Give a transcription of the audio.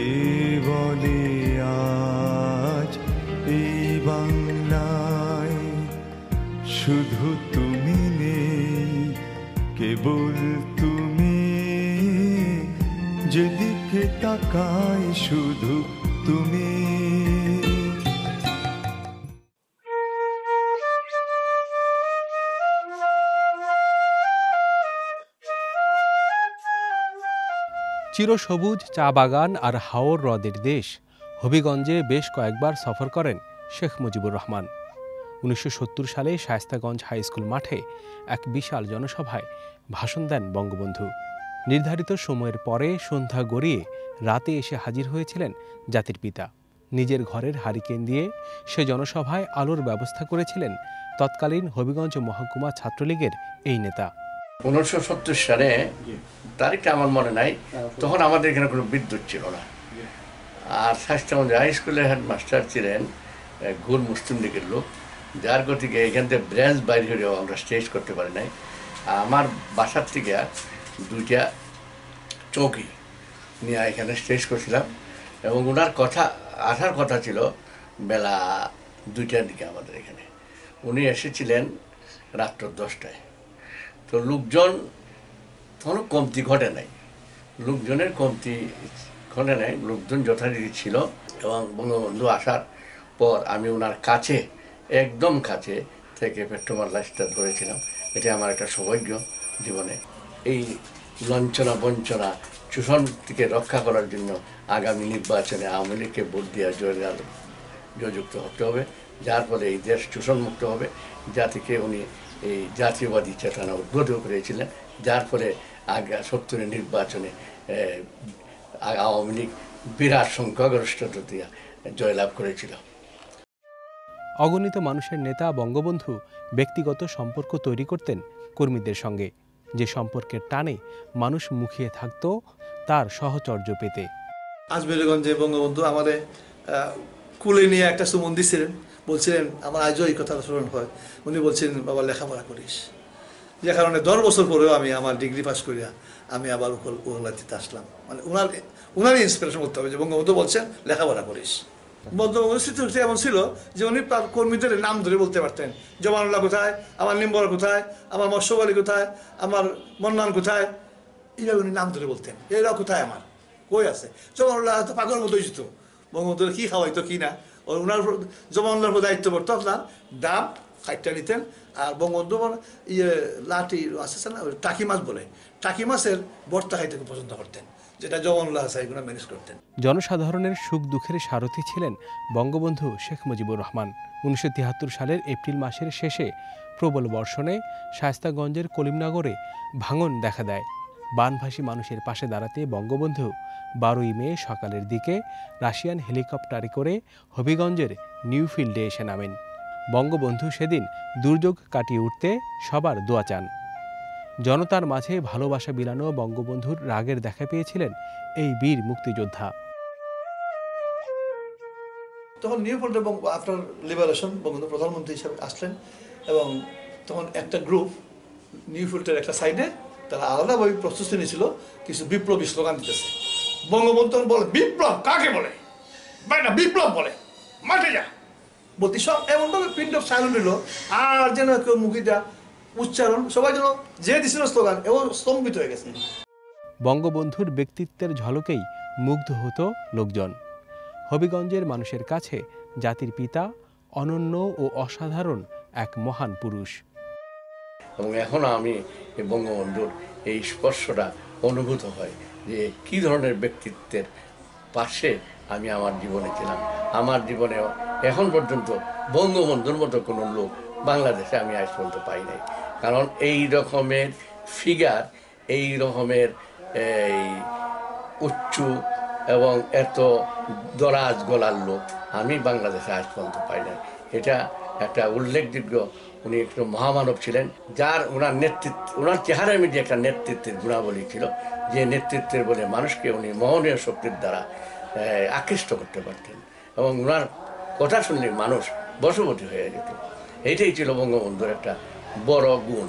কে বলে আজ এই বাংলায় শুধু তুমি নেই, কেবল তুমি, যেদিকে তাকাই শুধু তুমি। চিরসবুজ চা বাগান আর হাওর হ্রদের দেশ হবিগঞ্জে বেশ কয়েকবার সফর করেন শেখ মুজিবুর রহমান। 1970 সালে শায়েস্তাগঞ্জ হাই স্কুল মাঠে এক বিশাল জনসভায় ভাষণ দেন বঙ্গবন্ধু। নির্ধারিত সময়ের পরে সন্ধ্যা গড়িয়ে রাতে এসে হাজির হয়েছিলেন জাতির পিতা। নিজের ঘরের হারিকেন দিয়ে সে জনসভায় আলোর ব্যবস্থা করেছিলেন তৎকালীন হবিগঞ্জ মহকুমা ছাত্রলীগের এই নেতা। 1970 সালে, তারিখটা আমার মনে নাই, তখন আমাদের এখানে কোনো বিদ্যুৎ ছিল না। আর শায়েস্তাগঞ্জ হাই স্কুলের হেডমাস্টার ছিলেন ঘুর মুসলিম লীগের লোক, যার গতিকে এখান থেকে ব্রাঞ্চ বাইরে হলেও আমরা স্টেজ করতে পারি নাই। আমার বাসার থেকে 2টা চৌকি নিয়ে এখানে স্টেজ করছিলাম, এবং ওনার আসার কথা ছিল বেলা 2টার দিকে আমাদের এখানে। উনি এসেছিলেন রাত্র 10টায়। তো লোকজন তখন কমতি ঘটে নাই, লোকজনের কমতি ঘটে নাই, লোকজন যথারীতি ছিল। এবং বঙ্গবন্ধু আসার পর আমি ওনার কাছে, একদম কাছে থেকে পেট্রোমার লাইসটা ধরেছিলাম। এটা আমার একটা সৌভাগ্য জীবনে। এই লঞ্চনা বঞ্চনা শোষণ থেকে রক্ষা করার জন্য আগামী নির্বাচনে আওয়ামী লীগকে ভোট দেওয়া জয়যুক্ত হতে হবে, যার ফলে এই দেশ শোষণমুক্ত হবে। জাতিকে উনি এই জাতীয়বাদী চেতনা উদ্বুদ্ধ করেছিলেন, যার ফলে 70 নির্বাচনে আওয়ামী লীগ বিরাট সংখ্যাগরিষ্ঠতা দিয়ে জয়লাভ করেছিল। অগণিত মানুষের নেতা বঙ্গবন্ধু ব্যক্তিগত সম্পর্ক তৈরি করতেন কর্মীদের সঙ্গে, যে সম্পর্কের টানে মানুষ মুখিয়ে থাকত তার সহচর্য পেতে। আজমেরগঞ্জে বঙ্গবন্ধু আমাদের কুলে নিয়ে একটা সুমন দিছিলেন, বলছিলেন, আমার আজও এই কথা স্মরণ হয়, উনি বলছিলেন, বাবা লেখাপড়া করিস। যে কারণে 10 বছর পরেও আমি আমার ডিগ্রি পাস করিয়া আমি আবার ওহলাতিতে আসলাম। মানে ওনারই ইন্সপিরেশন করতে হবে যে বঙ্গবন্ধু বলছেন লেখাপড়া করিস। বঙ্গবন্ধুর স্মৃতি এমন ছিল যে উনি তার কর্মীদের নাম ধরে বলতে পারতেন, জমানুল্লাহ কোথায়, আমার নিম্বর কোথায়, আমার মৎস্য আলী কোথায়, আমার মন্নান কোথায়, এইভাবে উনি নাম ধরে বলতেন। এরা কোথায়, আমার কই আছে। জমানুল্লাহ তো পাগল মতো হয়েছিল, বঙ্গবন্ধুর কী খাওয়াইতো কি না। ওনার জমানুল্লাহর উপর দায়িত্ব পড়তো আপনার ডাব খাইটটা নিতেন। আর বঙ্গবন্ধু লাঠি আছে না, টাকি মাছ বলে, টাকি মাছের ভর্তা খাইতে খুব পছন্দ করতেন, যেটা জমানুল্লাহ সাহেবরা ম্যানেজ করতেন। জনসাধারণের সুখ দুঃখের সারথি ছিলেন বঙ্গবন্ধু শেখ মুজিবুর রহমান। 1973 সালের এপ্রিল মাসের শেষে প্রবল বর্ষণে শায়েস্তাগঞ্জের কলিমনগরে ভাঙন দেখা দেয়। বানভাসী মানুষের পাশে দাঁড়াতে বঙ্গবন্ধু 12ই মে সকালের দিকে রাশিয়ান হেলিকপ্টারে করে হবিগঞ্জের নিউফিল্ডে এসে নামেন। বঙ্গবন্ধু সেদিন দুর্যোগ কাটিয়ে উঠতে সবার দোয়া চান। জনতার মাঝে ভালোবাসা বিলানো বঙ্গবন্ধুর রাগের দেখা পেয়েছিলেন এই বীর মুক্তিযোদ্ধা। তখন নিউফিল্ড এবং আফটার লিবারেশন বঙ্গবন্ধু প্রধানমন্ত্রী হিসাবে আসলেন, এবং তখন একটা গ্রুপ নিউফিল্ডের একটা সাইডে তারা আলাদাভাবে প্রস্তুতি নিয়েছিল, কিছু বিপ্লবী স্লোগান দিতেছে। বঙ্গবন্ধু তখন বলে, বিপ্লব কাকে বলে, বাইনা বিপ্লব বলে, মাঠে যা বলতে। সব এমনভাবে প্রিন্ট অফ সাইলেন্ট হইল, আর যেন কেউ মুখিটা উচ্চারণ, সবাই যেন যে দিছিল স্লোগান এবং স্তম্ভিত হয়ে গেছে। বঙ্গবন্ধুর ব্যক্তিত্বের ঝলকেই মুগ্ধ হতো লোকজন। হবিগঞ্জের মানুষের কাছে জাতির পিতা অনন্য ও অসাধারণ এক মহান পুরুষ। এবং এখনও আমি বঙ্গবন্ধুর এই স্পর্শটা অনুভূত হয় যে কী ধরনের ব্যক্তিত্বের পাশে আমি আমার জীবনে ছিলাম। আমার জীবনেও এখন পর্যন্ত বঙ্গবন্ধুর মতো কোনো লোক বাংলাদেশে আমি আজ পর্যন্ত পাই নাই। কারণ এই রকমের ফিগার, এই রকমের এই উচ্চ এবং এত দরাজ গলার লোক আমি বাংলাদেশে আজ পর্যন্ত পাই নাই। এটা একটা উল্লেখযোগ্য, উনি একটু মহামানব ছিলেন, যার ওনার নেতৃত্ব, ওনার চেহারার মধ্যে একটা নেতৃত্বের গুণাবলী ছিল, যে নেতৃত্বের বলে মানুষকে উনি মোহনীয় শক্তির দ্বারা আকৃষ্ট করতে পারতেন, এবং ওনার কথা শুনলে মানুষ বশবর্তী হয়ে যেত। এইটাই ছিল বঙ্গবন্ধুর একটা বড় গুণ।